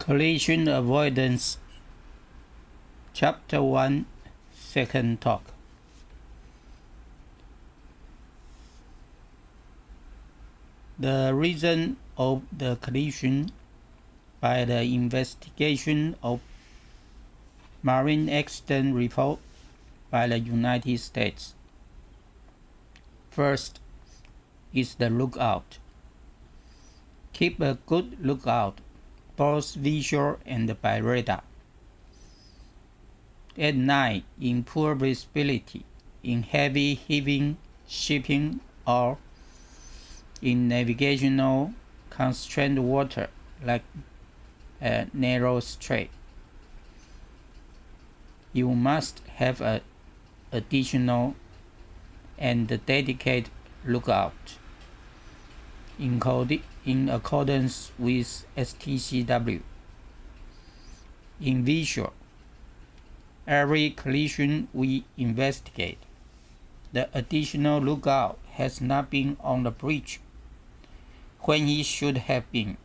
Collision Avoidance, Chapter 1, Second Talk. The reason of the collision by the investigation of marine accident report by the United States. First is the lookout. Keep a good lookout, both visual and by radar. At night, in poor visibility, in heavy heaving shipping, or in navigational constrained water like a narrow strait, you must have an additional and dedicated lookout in accordance with STCW. In visual, every collision we investigate, the additional lookout has not been on the bridge when he should have been.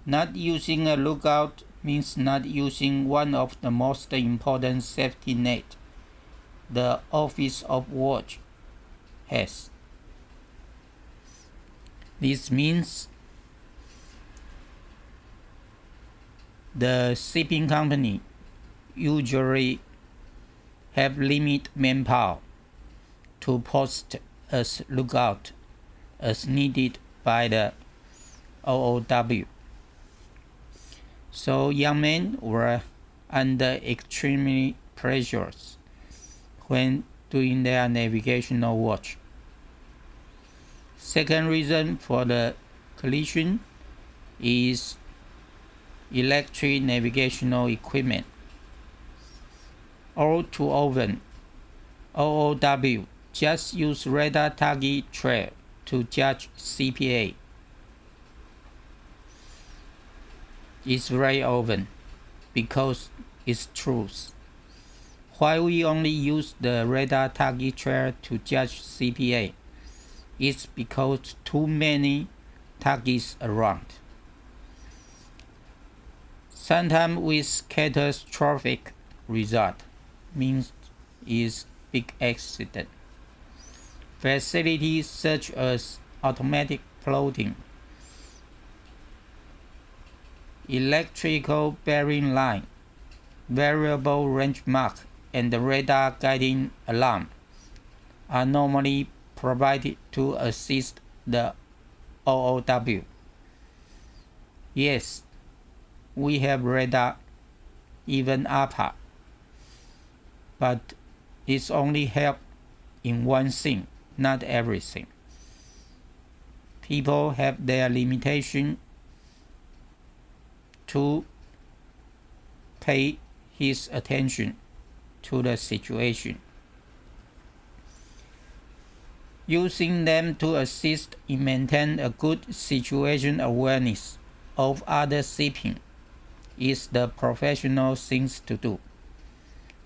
Not using a lookout means not using one of the most important safety net the Office of Watch has. This means the shipping company usually have limited manpower to post as lookout as needed by the OOW. So young men were under extreme pressures when doing their navigational watch. Second reason for the collision is electric navigational equipment. All too often, OOW just use radar target trail to judge CPA. It's very often because it's truth. Why we only use the radar target trail to judge CPA? It's because too many targets around. Sometimes with catastrophic result means is big accident. Facilities such as automatic floating, electrical bearing line, variable range mark, and the radar guiding alarm are normally provided to assist the OOW. Yes, we have radar, even APA, but it's only help in one thing, not everything. People have their limitation to pay his attention to the situation. Using them to assist in maintain a good situation awareness of other shipping is the professional things to do.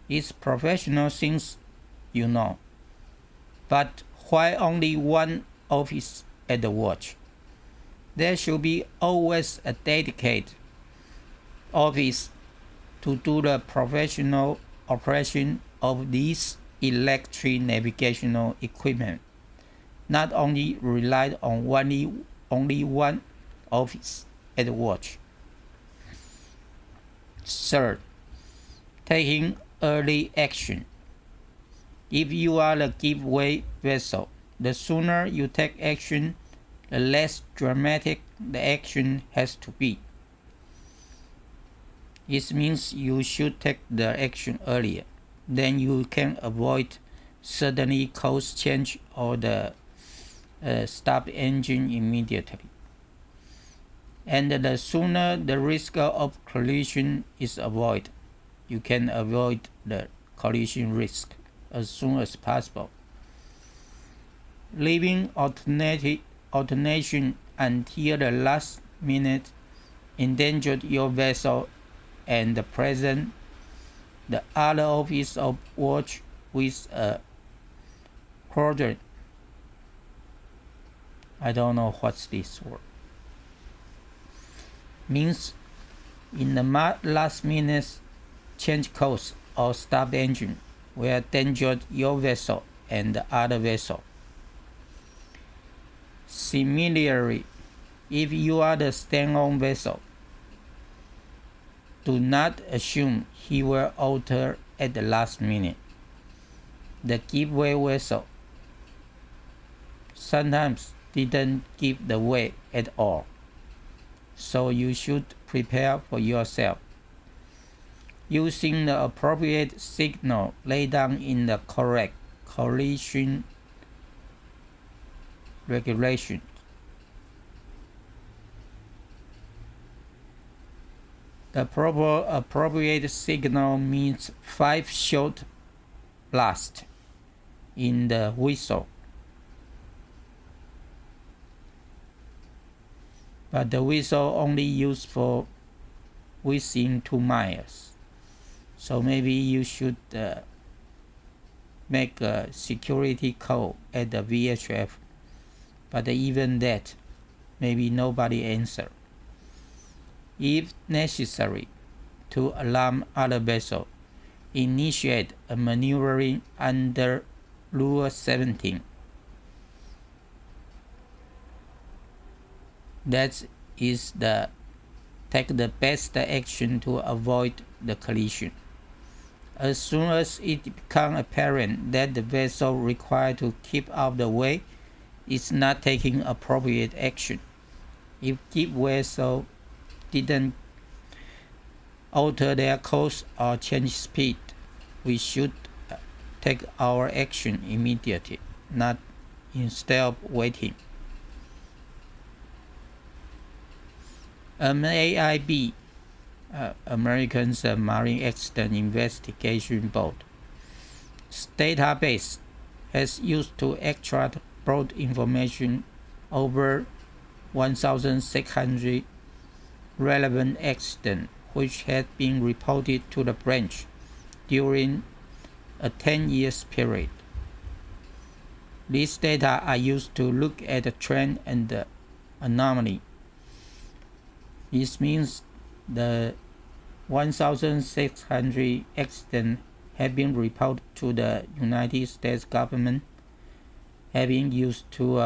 It's professional things, you know. But why only one office at the watch? There should be always a dedicated office to do the professional operation of these electric navigational equipment. Not only relied on only one office at the watch. Third, taking early action. If you are the giveaway vessel, the sooner you take action, the less dramatic the action has to be. It means you should take the action earlier. Then you can avoid suddenly course change or the stop engine immediately. And the sooner the risk of collision is avoided, you can avoid the collision risk as soon as possible. Leaving alternation until the last minute endangered your vessel and present the other office of watch with a quadrant. I don't know what's this word. Means In the last minute change course or stop engine will endanger your vessel and the other vessel. Similarly, if you are the stand-on vessel, do not assume he will alter at the last minute. The giveaway vessel sometimes didn't give the way at all, so you should prepare for yourself. Using the appropriate signal laid down in the correct collision regulation. The appropriate signal means 5 short blasts in the whistle. But the whistle only used for within 2 miles. So maybe you should make a security call at the VHF. But even that, maybe nobody answer. If necessary, to alarm other vessels, initiate a maneuvering under Rule 17. That is take the best action to avoid the collision. As soon as it becomes apparent that the vessel required to keep out of the way is not taking appropriate action. If keep vessel didn't alter their course or change speed, we should take our action immediately, not instead of waiting. AIB, American Marine Accident Investigation Board, database has used to extract broad information over 1,600 relevant accidents which had been reported to the branch during a 10-year period. These data are used to look at the trend and the anomaly. This means the 1,600 accidents have been reported to the United States government, having used to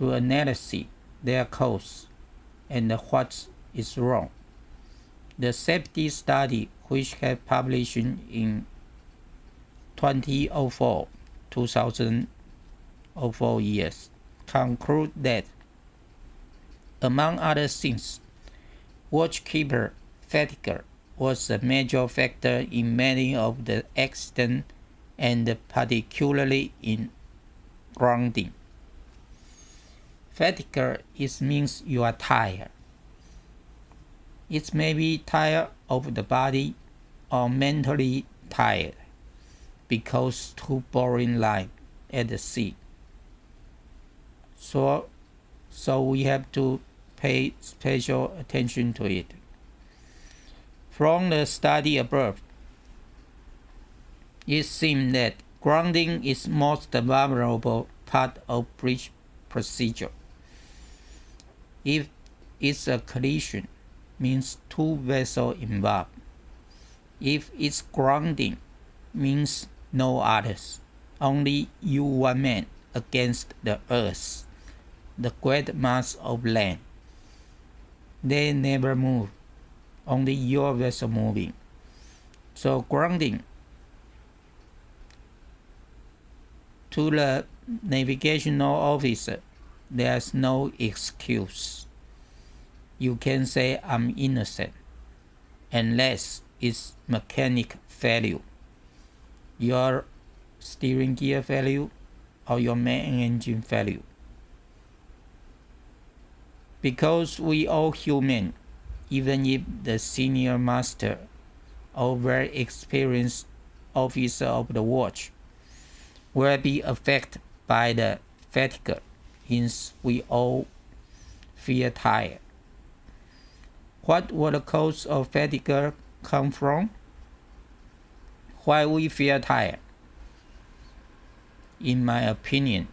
analyze their cause and what is wrong. The safety study, which had published in 2004 years, conclude that, among other things, watchkeeper fatigue was a major factor in many of the accidents, and particularly in grounding. Fatigue means you are tired. It may be tired of the body or mentally tired because too boring life at the sea. So we have to pay special attention to it. From the study above, it seems that grounding is most vulnerable part of bridge procedure. If it's a collision, means 2 vessels involved. If it's grounding, means no others, only you one man against the earth, the great mass of land. They never move, only your vessel moving. So grounding, to the navigational officer, there's no excuse. You can say I'm innocent, unless it's mechanic failure, your steering gear failure, or your main engine failure. Because we all human, even if the senior master or very experienced officer of the watch will be affected by the fatigue, hence we all feel tired. What would the cause of fatigue come from? Why we feel tired? In my opinion,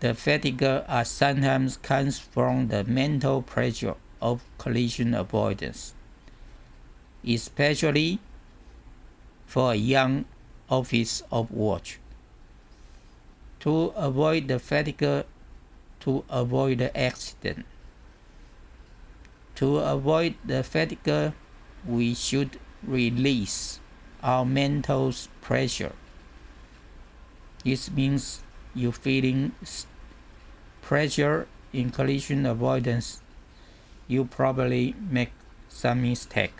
The fatigue sometimes comes from the mental pressure of collision avoidance, especially for a young officer of watch. To avoid the fatigue, to avoid the accident. To avoid the fatigue, we should release our mental pressure. This means you feeling pressure in collision avoidance, you probably make some mistake.